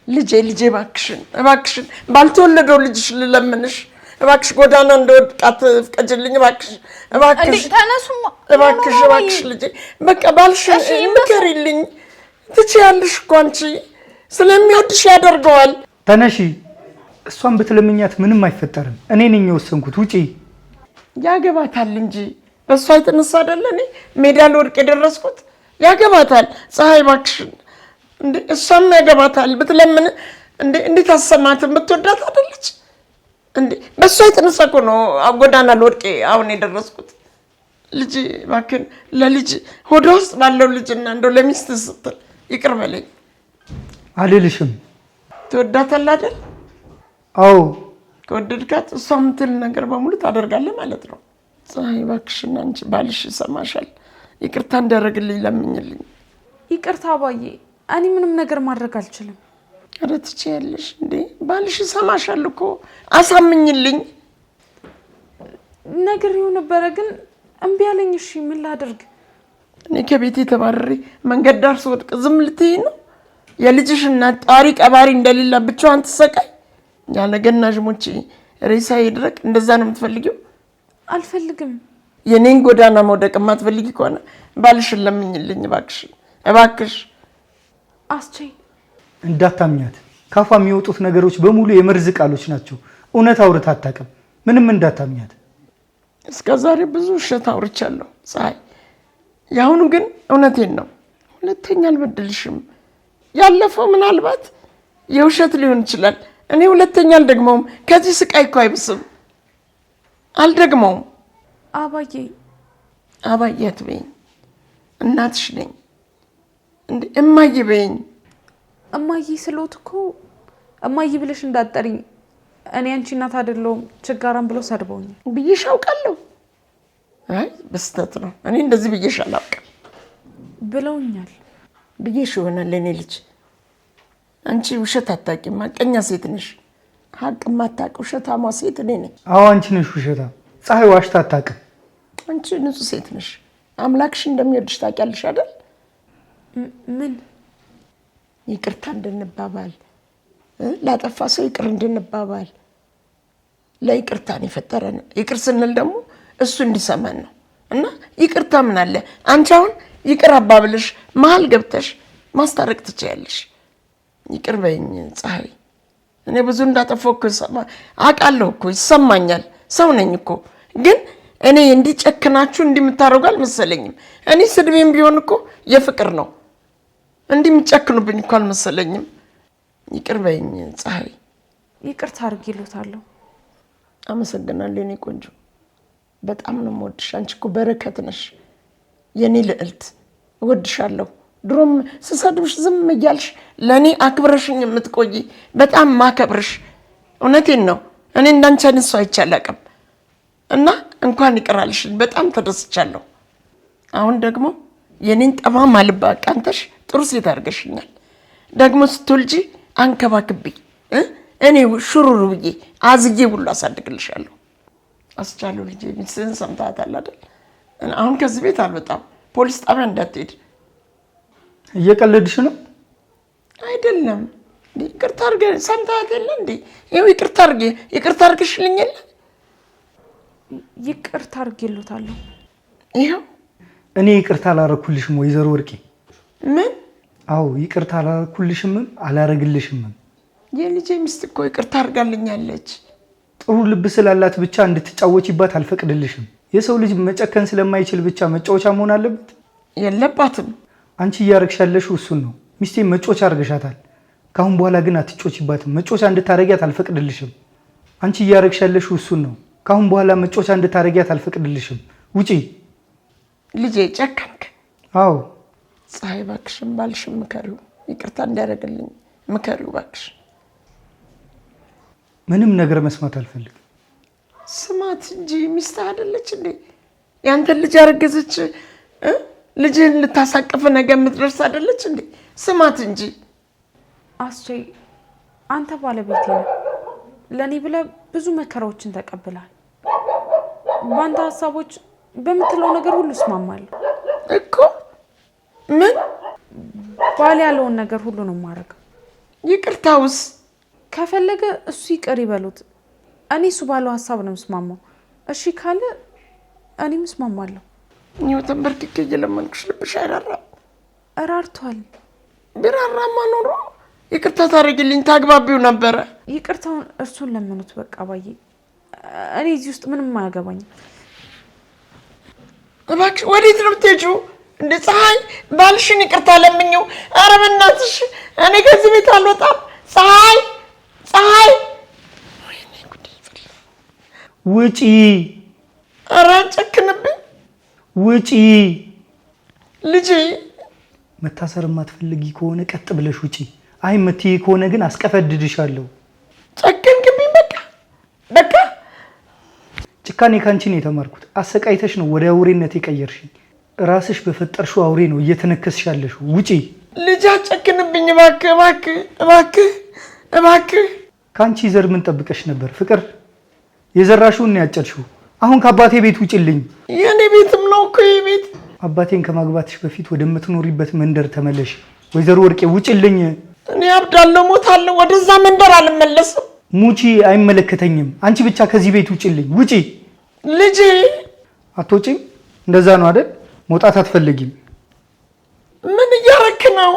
ልጄ እባክሽን ባልተወለደው ልጅሽ ልለምንሽ እባክሽ ጎዳና እንደወድቃት ፍቀጅልኝ እባክሽ ተነሱማ እባክሽ ልጄ በቃ ባልሽን ምከሪልኝ ትችያለሽ እኮ አንቺ ስለሚወድሽ ያደርገዋል ተነሺ እሷን ብትለምኛት ምንም አይፈጠርም እኔ ነኝ የወሰንኩት ውጪ ያገባታል እንጂ በሷ የተነሳ አይደለ እኔ ሜዳ ለወድቅ የደረስኩት ያገባታል ፀሐይ እባክሽን እንዴ እሷም ያገባታል ብትለምን እንዴት አሰማትም ብትወዳት አይደለች እንዴ በሷ የተነሳ እኮ ነው ጎዳና ለወድቄ አሁን የደረስኩት ልጅ እባክህን ለልጅ ሆዷ ውስጥ ባለው ልጅና እንደው ለሚስት ስትል ይቅር በለኝ አልልሽም ትወዳታለህ አይደል አዎ ከወደድካት እሷ የምትል ነገር በሙሉ ታደርጋለህ ማለት ነው ፀሐይ እባክሽን አንቺ ባልሽ ይሰማሻል ይቅርታ እንዲያደርግልኝ ለምኝልኝ ይቅርታ አባዬ እኔ ምንም ነገር ማድረግ አልችልም ኧረ ትችያለሽ እንዴ ባልሽ ይሰማሻል እኮ አሳምኝልኝ ነገር ይሁን ነበር ግን እምቢ አለኝ እሺ ምን ላድርግ እኔ ከቤቴ ተባረሪ መንገድ ዳር ስወድቅ ዝም ልትይ ነው የልጅሽ እናት ጣሪ ቀባሪ እንደሌላ ብቻዋን ትሰቃይ ያለ ገናዥ ሞቼ ሬሳ ይድረቅ እንደዛ ነው የምትፈልጊው አልፈልግም የኔን ጎዳና መውደቅ የማትፈልጊ ከሆነ ባልሽን ለምኝልኝ እባክሽ አስቼ እንዳታምኛት ካፋ የሚወጡት ነገሮች በሙሉ የመርዝ ቃሎች ናቸው እውነት አውርታ አታውቅም ምንም እንዳታምኛት እስከዛሬ ብዙ ውሸት አውርቻለሁ ፀሐይ ያሁኑ ግን እውነቴን ነው ሁለተኛ አልበድልሽም ያለፈው ምናልባት የውሸት ሊሆን ይችላል እኔ ሁለተኛ አልደግመውም ከዚህ ስቃይ እኮ አይብስም አልደግመውም አባዬ አትበይኝ እናትሽ ነኝ እንዴ እማዬ በይኝ እማዬ ስለውት እኮ እማዬ ብለሽ እንዳትጠሪኝ እኔ አንቺ እናት አይደለሁም ችጋራም ብሎ ሰድበውኝ ብዬሽ አውቃለሁ አይ በስተት ነው እኔ እንደዚህ ብዬሽ አላውቅም ብለውኛል ብዬሽ ይሆናል እኔ ልጅ አንቺ ውሸት አታውቂም ማቀኛ ሴት ነሽ ሀቅ ማታውቅ ውሸታማ ሴት እኔ ነኝ አዎ አንቺ ነሽ ውሸታም ፀሐይ ዋሽታ አታውቅም አንቺ ንጹህ ሴት ነሽ አምላክሽ እንደሚወድሽ ታውቂያለሽ አይደል ምን ይቅርታ እንድንባባል ላጠፋ ሰው ይቅር እንድንባባል ለይቅርታን የፈጠረን ይቅር ስንል ደግሞ እሱ እንዲሰማን ነው እና ይቅርታ ምን አለ አንቺ አሁን ይቅር አባብልሽ መሀል ገብተሽ ማስታረቅ ትችያለሽ ይቅር በይኝ ፀሐይ እኔ ብዙ እንዳጠፋው እኮ አውቃለሁ እኮ ይሰማኛል ሰው ነኝ እኮ ግን እኔ እንዲጨክናችሁ እንዲምታረጉ አልመሰለኝም እኔ ስድቤም ቢሆን እኮ የፍቅር ነው እንዲምጨክኑብኝ እኮ አልመሰለኝም ይቅር በይኝ ፀሐይ ይቅርታ አድርጌልዎታለሁ አመሰግናለሁ የኔ ቆንጆ በጣም ነው የምወድሽ አንቺ እኮ በረከት ነሽ የኔ ልዕልት እወድሻለሁ ድሮም ስሰድብሽ ዝም እያልሽ ለኔ አክብረሽኝ የምትቆይ በጣም ማከብርሽ እውነቴን ነው እኔ እንዳንቺ አንሱ አይቻላቀም እና እንኳን ይቀራልሽ በጣም ተደስቻለሁ አሁን ደግሞ የኔን ጠማማ ልብ አቃንተሽ ጥሩ ሴት አድርገሽኛል ደግሞ ስትወልጂ አንከባክቢ እኔ ሹሩሩ ብዬ አዝዬ ሁሉ አሳድግልሻለሁ አስቻለሁ ልጄ ሚስትን ሰምታታል አይደል አሁን ከዚህ ቤት አልወጣም ፖሊስ ጣቢያ እንዳትሄድ እየቀለድሽ ነው አይደለም ይቅርታ አድርጌ ሰምታት የለ እንዴ ይኸው ይቅርታ አድርግሽልኝ የለ ይቅርታ አድርጌልዎታለሁ ይኸው እኔ ይቅርታ አላረኩልሽም ወይዘሮ ወርቄ ምን አዎ ይቅርታ አላረኩልሽም አላረግልሽም የልጄ ሚስት እኮ ይቅርታ አድርጋልኛለች ጥሩ ልብ ስላላት ብቻ እንድትጫወቺባት አልፈቅድልሽም የሰው ልጅ መጨከን ስለማይችል ብቻ መጫወቻ መሆን አለበት የለባትም አንቺ እያረግሽ ያለሽው እሱን ነው ሚስቴ መጫወቻ አርገሻታል ካሁን በኋላ ግን አትጫወቺባትም መጫወቻ እንድታረጊያት አልፈቅድልሽም አንቺ እያረግሽ ያለሽው እሱን ነው ካሁን በኋላ መጫወቻ እንድታረጊያት አልፈቅድልሽም ውጪ ልጄ ጨከንክ አዎ ፀሐይ እባክሽን ባልሽን ምከሪው ይቅርታ እንዲያደርግልኝ ምከሪው እባክሽ ምንም ነገር መስማት አልፈልግም ስማት እንጂ ሚስት አይደለች እንዴ ያንተ ልጅ አረገዘች ልጅን ልታሳቀፈ ነገ የምትደርስ አይደለች እንዴ ስማት እንጂ አስቼ አንተ ባለቤቴ ነህ ለኔ ብለህ ብዙ መከራዎችን ተቀብለሃል ባንተ ሐሳቦች በምትለው ነገር ሁሉ እስማማለሁ እኮ ምን ባል ያለውን ነገር ሁሉ ነው ማረግ ይቅርታውስ ከፈለገ እሱ ይቅር ይበሉት። እኔ እሱ ባለው ሀሳብ ነው የምስማማው። እሺ ካለ እኔም እስማማለሁ። እኔው ተንበርክኬ እየለመንኩሽ ልብሽ አይራራም? እራርቷል። ቢራራማ ኖሮ ይቅርታ ታደርጊልኝ ታግባቢው ነበረ። ይቅርታውን እርሱን ለምኑት በቃ አባዬ። እኔ እዚህ ውስጥ ምንም አያገባኝም። እባክሽ ወዴት ነው የምትሄጂው? እንደ ፀሐይ ባልሽን ይቅርታ ለምኝው። ኧረ በእናትሽ እኔ ከዚህ ቤት አልወጣም። ፀሐይ ፀሐይ ውጪ! ኧረ ጨክንብኝ። ውጪ! ልጄ መታሰር የማትፈልጊ ከሆነ ቀጥ ብለሽ ውጪ። አይ የምትይ ከሆነ ግን አስቀፈድድሻለሁ። ጨከንክብኝ። በቃ ጭካኔ ካንቺ ነው የተማርኩት። አሰቃይተሽ ነው ወደ አውሬነት የቀየርሽኝ። ራስሽ በፈጠርሽው አውሬ ነው እየተነከስሽ ያለሽው። ውጪ! ልጅ አጨክንብኝ እባክህ። ካንቺ ዘር ምን ጠብቀሽ ነበር? ፍቅር የዘራሽውን ነው ያጨድሽው። አሁን ከአባቴ ቤት ውጪልኝ። የኔ ቤትም ነው እኮ ይሄ ቤት። አባቴን ከማግባትሽ በፊት ወደምትኖሪበት መንደር ተመለሽ። ወይዘሮ ወርቄ ውጪልኝ። እኔ አብዳለሁ፣ ሞታለሁ። ወደዛ መንደር አልመለስም። ሙቺ አይመለከተኝም። አንቺ ብቻ ከዚህ ቤት ውጪልኝ። ውጪ! ልጄ አትወጪም? እንደዛ ነው አይደል? መውጣት አትፈልጊም? ምን እያረክ ነው?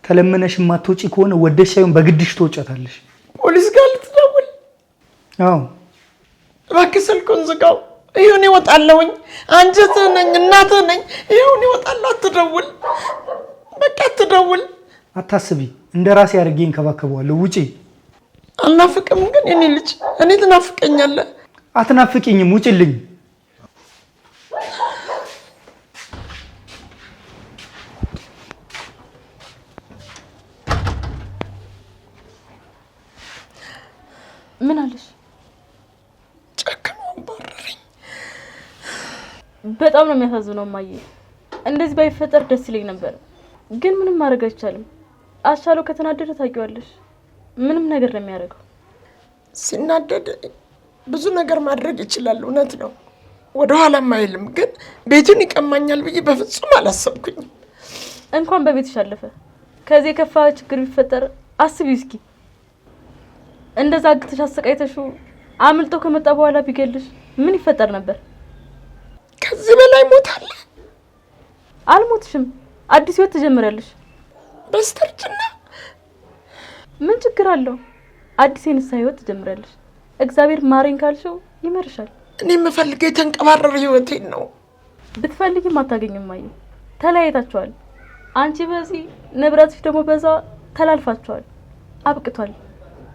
ተለመነሽ የማትወጪ ከሆነ ወደሽ ሳይሆን በግድሽ ትወጫታለሽ። ፖሊስ ጋር ልትደውል? አዎ። እባክህ ስልኩን ዝጋው። ይሁን እወጣለሁኝ። አንጀትህ ነኝ፣ እናትህ ነኝ። ይሁን እወጣለሁ። አትደውል፣ በቃ አትደውል። አታስቢ፣ እንደ ራሴ አድርጌ እንከባከበዋለሁ። ውጪ! አልናፍቅም ግን የኔ ልጅ፣ እኔ ትናፍቀኛለህ። አትናፍቂኝም። ውጪልኝ። ምን አለሽ? ጨክኖ አባረረኝ። በጣም ነው የሚያሳዝነው እማዬ። እንደዚህ ባይፈጠር ደስ ይለኝ ነበር፣ ግን ምንም ማድረግ አይቻልም። አስቻለው ከተናደደ ታውቂዋለሽ፣ ምንም ነገር ነው የሚያደርገው። ሲናደድ ብዙ ነገር ማድረግ ይችላል፣ እውነት ነው። ወደኋላም አይልም። ግን ቤቱን ይቀማኛል ብዬ በፍጹም አላሰብኩኝም። እንኳን በቤትሽ አለፈ። ከዚህ የከፋ ችግር ቢፈጠር አስቢው እስኪ። እንደዛ አግተሽ አሰቃይተሽው አምልጦ ከመጣ በኋላ ቢገልሽ ምን ይፈጠር ነበር? ከዚህ በላይ ሞታለ? አልሞትሽም፣ አዲስ ህይወት ትጀምሪያለሽ። በስተርጅና ምን ችግር አለው? አዲስ የንስሐ ህይወት ትጀምሪያለሽ። እግዚአብሔር ማረኝ ካልሽው ይመርሻል። እኔ የምፈልገው የተንቀባረረ ህይወቴን ነው። ብትፈልጊም አታገኝም። ማየ ተለያይታችኋል። አንቺ በዚህ ንብረትሽ ደግሞ በዛ ተላልፋችኋል። አብቅቷል።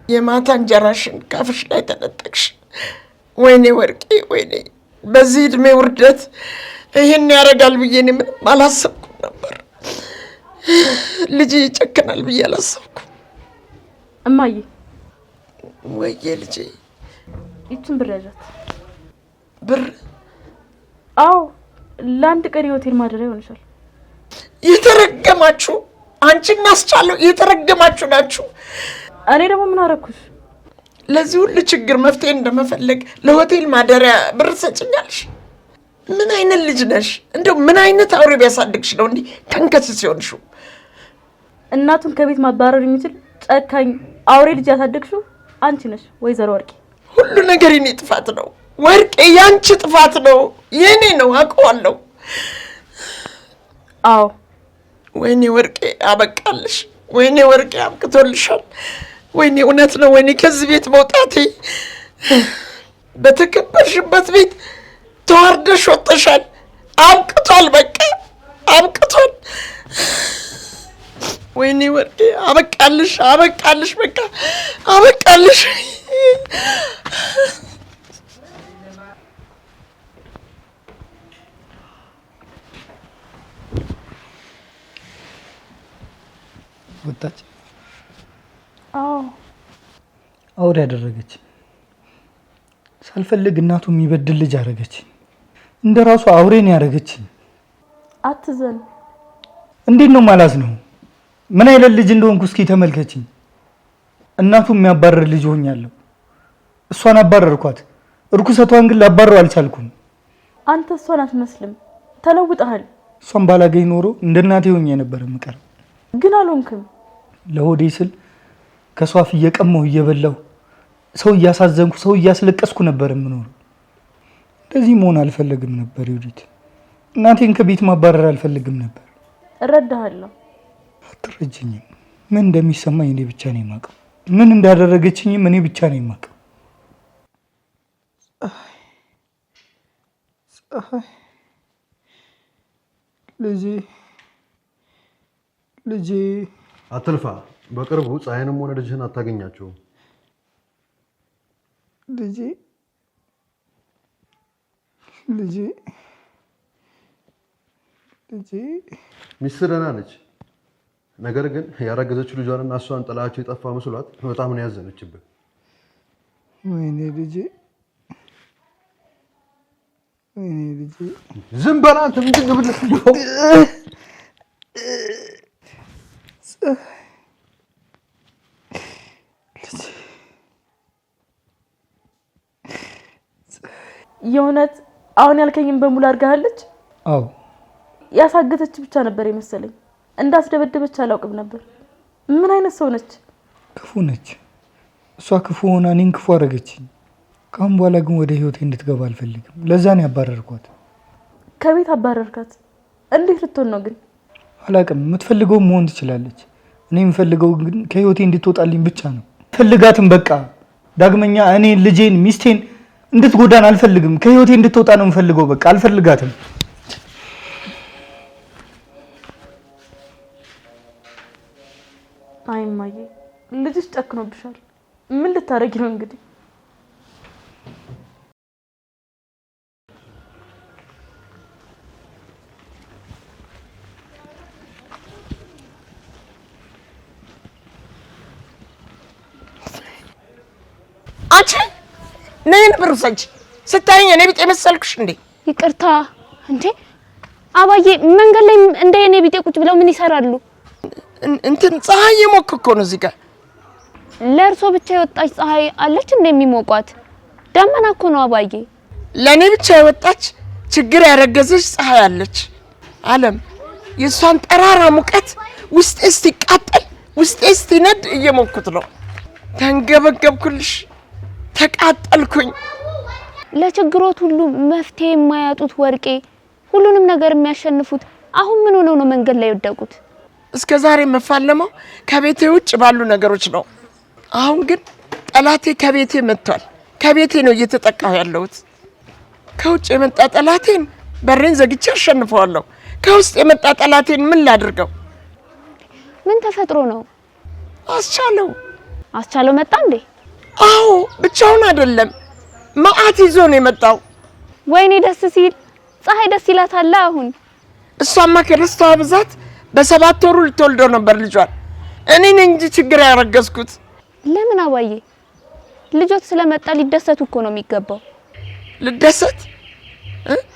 የማታ እንጀራሽን ካፍሽ ላይ ተነጠቅሽ። ወይኔ ወርቄ፣ ወይኔ በዚህ እድሜ ውርደት ይሄን ያደርጋል ብዬ እኔ ምንም አላሰብኩም ነበር። ልጄ ይጨክናል ብዬ አላሰብኩም። እማዬ ወይዬ ልጄ፣ ይችን ብር ያዣት። ብር? አዎ፣ ለአንድ ቀን የሆቴል ማደሪያ ይሆንሻል። የተረገማችሁ አንቺና አስቻለው የተረገማችሁ ናችሁ። እኔ ደግሞ ምን አደረኩሽ? ለዚህ ሁሉ ችግር መፍትሄ እንደመፈለግ ለሆቴል ማደሪያ ብር ሰጭኛለሽ? ምን አይነት ልጅ ነሽ? እንደው ምን አይነት አውሬ ቢያሳድግሽ ነው እንዲህ ተንከስስ ይሆንሽው? እናቱን ከቤት ማባረር የሚችል ጨካኝ አውሬ ልጅ ያሳደግሽው አንቺ ነሽ ወይዘሮ ወርቄ። ሁሉ ነገር የኔ ጥፋት ነው ወርቄ፣ ያንቺ ጥፋት ነው። የኔ ነው አውቀዋለሁ። አዎ። ወይኔ ወርቄ አበቃልሽ። ወይኔ ወርቄ አብቅቶልሻል። ወይኔ እውነት ነው። ወይኔ ከዚህ ቤት መውጣቴ። በተከበርሽበት ቤት ተዋርደሽ ወጥተሻል። አብቅቷል፣ በቃ አብቅቷል። ወይኔ ወርቄ አበቃልሽ፣ አበቃልሽ፣ በቃ አበቃልሽ። ወጣች? አዎ። አውሬ ያደረገች። ሳልፈልግ እናቱ የሚበድል ልጅ አደረገች። እንደራሱ አውሬ ነው ያደረገች። አትዘን። እንዴት ነው ማላዝ ነው? ምን አይነት ልጅ እንደሆንኩ እስኪ ተመልከችኝ። እናቱ የሚያባረር ልጅ ሆኛለሁ። እሷን አባረርኳት። እርኩሰቷን ግን ላባረው አልቻልኩም። አንተ እሷን አትመስልም፣ ተለውጠሃል። እሷን ባላገኝ ኖሮ እንደ እናቴ ሆኜ ነበር የምቀር። ግን አልሆንክም። ለሆዴ ስል ከሷ አፍ እየቀማሁ እየበላሁ ሰው እያሳዘንኩ ሰው እያስለቀስኩ ነበር የምኖረው። እንደዚህ መሆን አልፈልግም ነበር ዮዲት። እናቴን ከቤት ማባረር አልፈልግም ነበር። እረዳሃለሁ። አትረጅኝም። ምን እንደሚሰማኝ እኔ ብቻ ነኝ የማውቀው። ምን እንዳደረገችኝም እኔ ብቻ ነኝ የማውቀው። ልጄ አትልፋ። በቅርቡ ፀሐይንም ሆነ ልጅህን አታገኛቸውም። ልጄ ሚስትህ ደህና ነች። ነገር ግን ያረገዘችው ልጇንና እሷን ጥላቸው የጠፋ መስሏት በጣም ነው ያዘነችብህ። ወይኔ ልጄ ዝም በል አንተ። ምንድን ነው የእውነት አሁን ያልከኝን በሙሉ አድርጋለች? አዎ። ያሳገተች ብቻ ነበር የመሰለኝ። እንዳስደበደበች አላውቅም ነበር። ምን አይነት ሰው ነች? ክፉ ነች። እሷ ክፉ ሆና እኔን ክፉ አደረገችኝ። ካሁን በኋላ ግን ወደ ህይወቴ እንድትገባ አልፈልግም። ለዛ ነው ያባረርኳት። ከቤት አባረርካት? እንዴት ልትሆን ነው ግን? አላውቅም። የምትፈልገው መሆን ትችላለች። እኔ የምፈልገው ግን ከህይወቴ እንድትወጣልኝ ብቻ ነው። ፈልጋትም በቃ ዳግመኛ እኔ ልጄን ሚስቴን እንድትጎዳን አልፈልግም። ከህይወቴ እንድትወጣ ነው የምፈልገው። በቃ አልፈልጋትም። አይ እማዬ፣ ልጅሽ ጨክኖብሻል። ምን ልታረጊ ነው እንግዲህ? አንቺ ነይ ነበር ሰንቺ ስታይኝ እኔ ቢጤ መሰልኩሽ እንዴ? ይቅርታ እንዴ አባዬ፣ መንገድ ላይ እንደ እኔ ቢጤ ቁጭ ብለው ምን ይሰራሉ? እንትን ፀሐይ የሞቅ እኮ ነው እዚህ ጋር። ለእርሶ ብቻ የወጣች ፀሐይ አለች እንደሚሞቋት? ደመና እኮ ነው አባዬ። ለኔ ብቻ የወጣች ችግር ያረገዘች ፀሐይ አለች። ዓለም የሷን ጠራራ ሙቀት ውስጤ ሲቃጠል ውስጤ ሲነድ እየሞኩት ነው። ተንገበገብኩልሽ፣ ተቃጠልኩኝ። ለችግሮት ሁሉ መፍትሄ የማያጡት ወርቄ፣ ሁሉንም ነገር የሚያሸንፉት አሁን ምን ሆነው ነው መንገድ ላይ ወደቁት? እስከ ዛሬ መፋለመው ከቤቴ ውጭ ባሉ ነገሮች ነው። አሁን ግን ጠላቴ ከቤቴ መጥቷል። ከቤቴ ነው እየተጠቃሁ ያለሁት። ከውጭ የመጣ ጠላቴን በሬን ዘግቼ አሸንፈዋለሁ። ከውስጥ የመጣ ጠላቴን ምን ላድርገው? ምን ተፈጥሮ ነው? አስቻለው መጣ እንዴ? አዎ፣ ብቻውን አይደለም፣ መዓት ይዞ ነው የመጣው። ወይኔ ደስ ሲል። ፀሐይ ደስ ይላታል አሁን። እሷማ ከደስታዋ ብዛት በ7 ወሩ ልትወልደው ነበር ልጇን። እኔ ነኝ እንጂ ችግር ያረገዝኩት። ለምን አባዬ? ልጆት ስለመጣ ሊደሰቱ እኮ ነው የሚገባው። ልደሰት?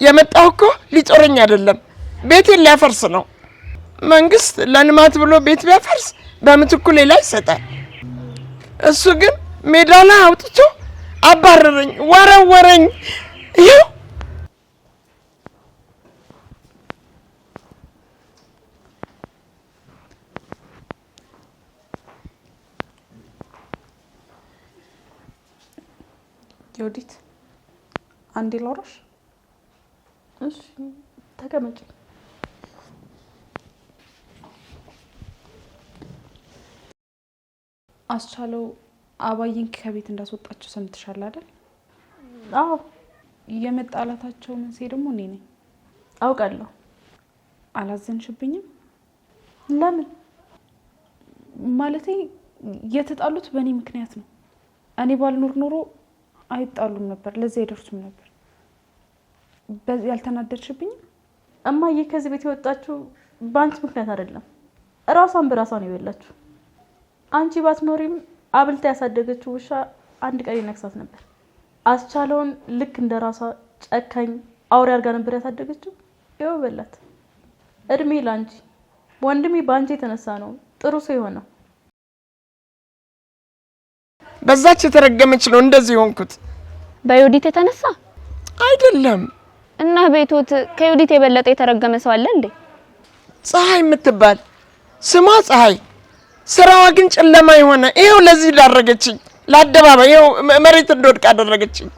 የመጣው እኮ ሊጦረኝ አይደለም፣ ቤቴን ሊያፈርስ ነው። መንግስት ለልማት ብሎ ቤት ቢያፈርስ በምትኩ ሌላ ይሰጣል። እሱ ግን ሜዳ ላይ አውጥቶ አባረረኝ፣ ወረወረኝ። ይኸው ዮዲት፣ አንዴ ላውራሽ። እሺ ተቀመጪ። አስቻለው አባዬን ከቤት እንዳስወጣቸው ሰምተሻል አይደል? አዎ። የመጣላታቸው መንስኤ ደግሞ እኔ ነኝ። አውቃለሁ። አላዘንሽብኝም? ለምን? ማለቴ የተጣሉት በእኔ ምክንያት ነው። እኔ ባልኖር ኖሮ አይጣሉም ነበር፣ ለዚህ አይደርሱም ነበር። በዚህ ያልተናደድሽብኝም? እማዬ ከዚህ ቤት የወጣችው በአንቺ ምክንያት አይደለም። እራሷን በራሷ ነው የበላችው። አንቺ ባትኖሪም አብልታ ያሳደገችው ውሻ አንድ ቀን ይነክሳት ነበር። አስቻለውን ልክ እንደራሷ ጨካኝ አውሬ አድርጋ ነበር ያሳደገችው። ይኸው በላት። እድሜ ላንቺ። ወንድሜ ባንቺ የተነሳ ነው ጥሩ ሰው የሆነው። በዛች የተረገመች ነው እንደዚህ ሆንኩት። በዮዲት የተነሳ አይደለም። እና ቤቶት ከዮዲት የበለጠ የተረገመ ሰው አለ እንዴ? ፀሐይ የምትባል ስሟ ፀሐይ ስራዋ ግን ጨለማ የሆነ ይሄው ለዚህ ዳረገችኝ። ለአደባባይ ይሄው መሬት እንደወድቅ አደረገችኝ።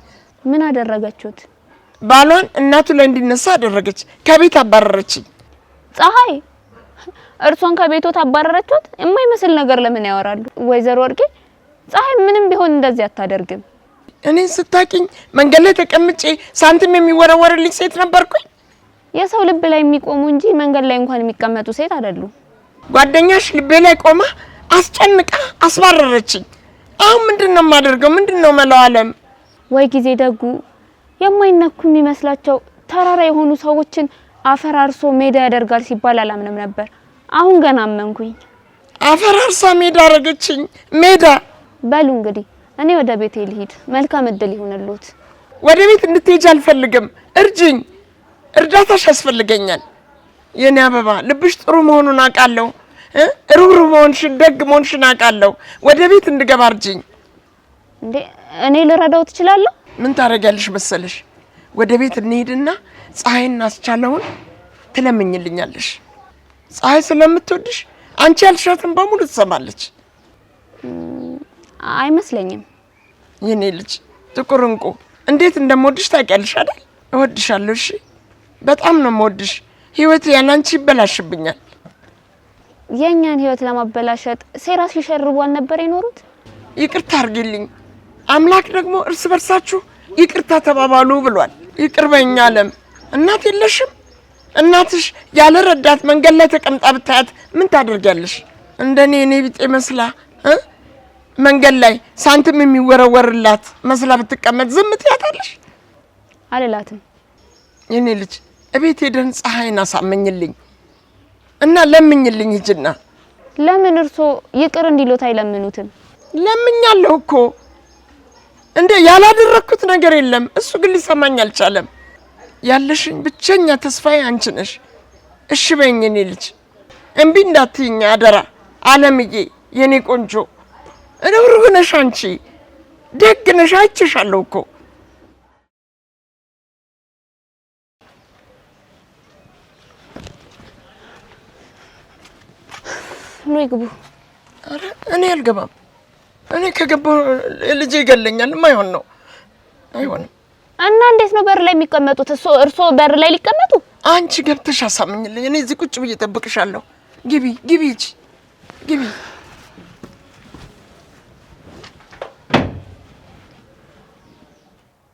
ምን አደረገችሁት? ባሏን እናቱ ላይ እንዲነሳ አደረገች። ከቤት አባረረችኝ። ፀሐይ እርሷን ከቤቱ ታባረረችሁት? የማይመስል ነገር ለምን ያወራሉ? ወይዘሮ ወርቄ ፀሐይ ምንም ቢሆን እንደዚህ አታደርግም። እኔን ስታቂኝ መንገድ ላይ ተቀምጬ ሳንቲም የሚወረወርልኝ ሴት ነበርኩኝ። የሰው ልብ ላይ የሚቆሙ እንጂ መንገድ ላይ እንኳን የሚቀመጡ ሴት አይደሉም። ጓደኛሽ ልቤ ላይ ቆማ አስጨንቃ አስባረረችኝ። አሁን ምንድነው የማደርገው? ምንድነው መላው ዓለም? ወይ ጊዜ ደጉ የማይነኩ የሚመስላቸው ተራራ የሆኑ ሰዎችን አፈራርሶ ሜዳ ያደርጋል ሲባል አላምንም ነበር። አሁን ገና አመንኩኝ። አፈራርሳ ሜዳ አረገችኝ። ሜዳ በሉ እንግዲህ እኔ ወደ ቤቴ ልሂድ። መልካም እድል ይሁንልዎት። ወደ ቤት እንድትሄጂ አልፈልግም። እርጅኝ። እርዳታሽ ያስፈልገኛል። የኔ አበባ ልብሽ ጥሩ መሆኑን አውቃለሁ። ሩህሩህ መሆንሽን ደግ መሆንሽን አውቃለሁ። ወደ ቤት እንድገባ እርጅኝ። እንዴ እኔ ልረዳው ትችላለሁ? ምን ታረጋለሽ መሰለሽ? ወደ ቤት እንሄድና ፀሐይና አስቻለውን ትለምኝልኛለሽ። ፀሐይ ስለምትወድሽ አንቺ ያልሻትን በሙሉ ትሰማለች። አይመስለኝም። የኔ ልጅ ጥቁር እንቁ እንዴት እንደምወድሽ ታውቂያለሽ አይደል? እወድሻለሁ። እሺ በጣም ነው የምወድሽ። ህይወት ያላንቺ ይበላሽብኛል። የኛን ህይወት ለማበላሸት ሴራ ሲሸርቡ አልነበር የኖሩት? ይቅርታ አርጊልኝ። አምላክ ደግሞ እርስ በርሳችሁ ይቅርታ ተባባሉ ብሏል። ይቅር በይኝ ዓለም። እናት የለሽም? እናትሽ ያለ ረዳት መንገድ ላይ ተቀምጣ ብታያት ምን ታደርጊያለሽ? እንደኔ እኔ ቢጤ መስላ መንገድ ላይ ሳንቲም የሚወረወርላት መስላ ብትቀመጥ ዝም ትያታለሽ? አልላትም። የኔ ልጅ እቤት ሄደን ፀሐይን አሳመኝልኝ እና ለምኝልኝ ሂጂና። ለምን እርሶ ይቅር እንዲሉት አይለምኑትም? ለምኛለሁ እኮ እንዴ ያላደረኩት ነገር የለም። እሱ ግን ሊሰማኝ አልቻለም። ያለሽኝ ብቸኛ ተስፋዬ አንቺ ነሽ። እሺ በይኝ የኔ ልጅ። እምቢ እንዳትይኝ አደራ። ዓለምዬ የኔ ቆንጆ ሩህሩህ ነሽ አንቺ። ደግ ነሽ። አይቼሻለሁ እኮ። ኑ ይግቡ። አረ እኔ አልገባም። እኔ ከገባሁ ልጄ ይገለኛል። የማይሆን ነው። አይሆንም። እና እንዴት ነው በር ላይ የሚቀመጡት? እርሶ በር ላይ ሊቀመጡ? አንቺ ገብተሽ አሳምኝልኝ። እኔ እዚህ ቁጭ ብዬ እጠብቅሻለሁ። ግቢ ግቢ ሂጂ ግቢ።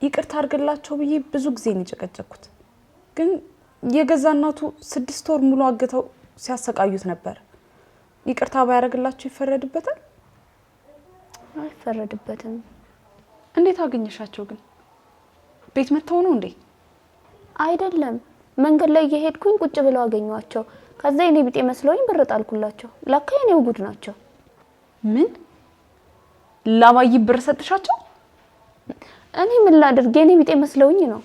ይቅርታ አድርግላቸው ብዬ ብዙ ጊዜ ነው የጨቀጨኩት። ግን የገዛ እናቱ 6 ወር ሙሉ አግተው ሲያሰቃዩት ነበር። ይቅርታ ባያደርግላቸው ይፈረድበታል? አይፈረድበትም። እንዴት አገኘሻቸው ግን? ቤት መተው ነው እንዴ? አይደለም፣ መንገድ ላይ እየሄድኩኝ ቁጭ ብለው አገኘዋቸው። ከዛ የኔ ቢጤ መስለውኝ ብር ጣልኩላቸው። ለካ የኔው ጉድ ናቸው። ምን ላባይ ብር ሰጥሻቸው? እኔ ምን ላድርግ? የኔ ቢጤ መስለውኝ ነው።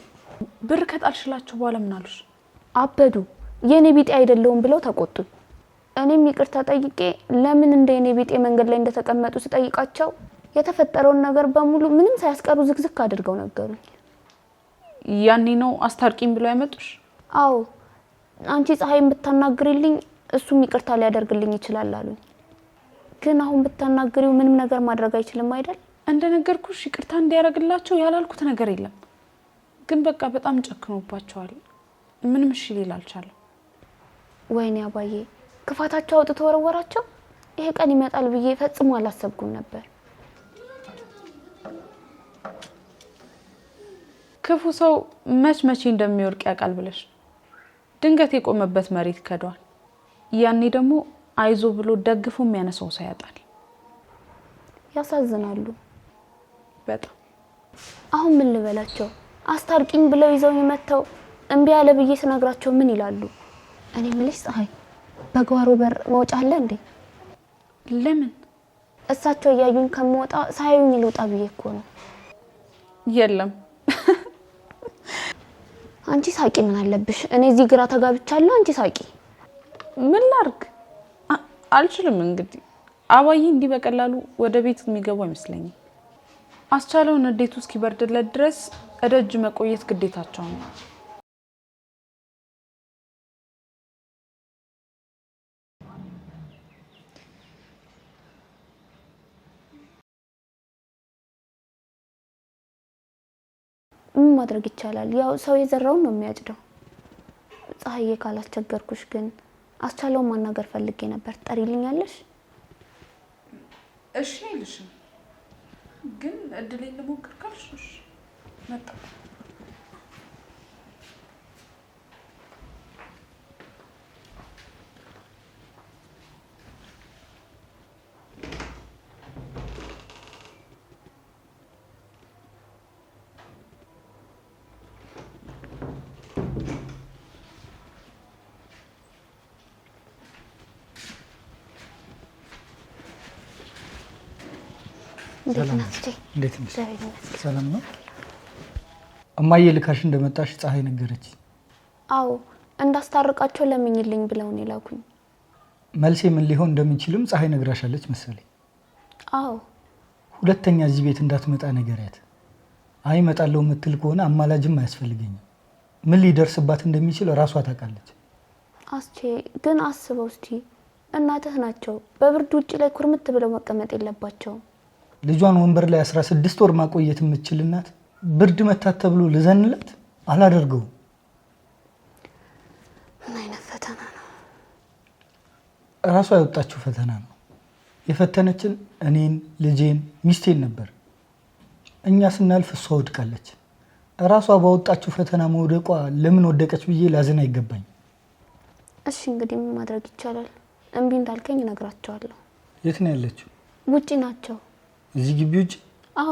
ብር ከጣልሽላቸው በኋላ ምን አሉሽ? አበዱ። የኔ ቢጤ አይደለውም ብለው ተቆጡኝ። እኔም ይቅርታ ጠይቄ ለምን እንደ የኔ ቢጤ መንገድ ላይ እንደተቀመጡ ስጠይቃቸው የተፈጠረውን ነገር በሙሉ ምንም ሳያስቀሩ ዝግዝግ አድርገው ነገሩኝ። ያኔ ነው አስታርቂኝ ብለው ያመጡሽ? አዎ፣ አንቺ ፀሐይን ብታናግሪልኝ እሱም ይቅርታ ሊያደርግልኝ ይችላል አሉኝ። ግን አሁን ብታናግሪው ምንም ነገር ማድረግ አይችልም አይደል? እንደነገርኩሽ ይቅርታ እንዲያደርግላቸው ያላልኩት ነገር የለም። ግን በቃ በጣም ጨክኖባቸዋል። ምንም እሺ ሊል አልቻለም። ወይኔ አባዬ፣ ክፋታቸው አውጥቶ ወረወራቸው። ይሄ ቀን ይመጣል ብዬ ፈጽሞ አላሰብኩም ነበር። ክፉ ሰው መቼ እንደሚወርቅ ያውቃል ብለሽ ድንገት የቆመበት መሬት ከዷል። ያኔ ደግሞ አይዞ ብሎ ደግፎ የሚያነሳው ሰው ያጣል። ያሳዝናሉ በጣም። አሁን ምን ልበላቸው? አስታርቂኝ ብለው ይዘውኝ መተው እምቢ ያለ ብዬ ስነግራቸው ምን ይላሉ? እኔ ምልሽ ፀሐይ፣ በጓሮ በር መውጫ አለ እንዴ? ለምን? እሳቸው እያዩኝ ከመውጣ ሳያዩኝ ልውጣ ብዬ እኮ ነው። የለም። አንቺ ሳቂ፣ ምን አለብሽ? እኔ እዚህ ግራ ተጋብቻለሁ። አንቺ ሳቂ። ምን ላርግ? አልችልም። እንግዲህ አባዬ እንዲህ በቀላሉ ወደ ቤት የሚገቡ አይመስለኝም። አስቻለው ንዴቱ እስኪበርድለት ድረስ እደጅ መቆየት ግዴታቸው ነው። ምን ማድረግ ይቻላል? ያው ሰው የዘራውን ነው የሚያጭደው። ፀሐዬ ካላስቸገርኩሽ ግን አስቻለውን ማናገር ፈልጌ ነበር። ጠሪልኛለሽ? እሺ አይልሽም፣ ግን እድሌን ልሞክር ካልሽ መጣ። እንዴት ነሽ? ሰላም ነው? እማዬ ልካሽ እንደመጣሽ ፀሐይ ነገረች። አዎ እንዳስታርቃቸው ለምኝልኝ ብለው ነው የላኩኝ። መልሴ ምን ሊሆን እንደሚችልም ፀሐይ ነግራሻለች መሰለኝ። አዎ ሁለተኛ እዚህ ቤት እንዳትመጣ ነገሪያት። አይ እመጣለሁ የምትል ከሆነ አማላጅም አያስፈልገኝም። ምን ሊደርስባት እንደሚችል ራሷ ታውቃለች። አስቼ ግን አስበው እስቲ፣ እናትህ ናቸው። በብርድ ውጭ ላይ ኩርምት ብለው መቀመጥ የለባቸውም። ልጇን ወንበር ላይ 16 ወር ማቆየት የምትችል እናት ብርድ መታት ተብሎ ልዘንላት አላደርገውም። ምን አይነት ፈተና ነው? ራሷ ያወጣችው ፈተና ነው። የፈተነችን እኔን፣ ልጄን፣ ሚስቴን ነበር። እኛ ስናልፍ እሷ ወድቃለች። ራሷ ባወጣችው ፈተና መውደቋ ለምን ወደቀች ብዬ ላዝን አይገባኝ። እሺ እንግዲህ ምን ማድረግ ይቻላል? እምቢ እንዳልከኝ እነግራቸዋለሁ። የት ነው ያለችው? ውጪ ናቸው። እዚህ ግቢ ውጭ? አዎ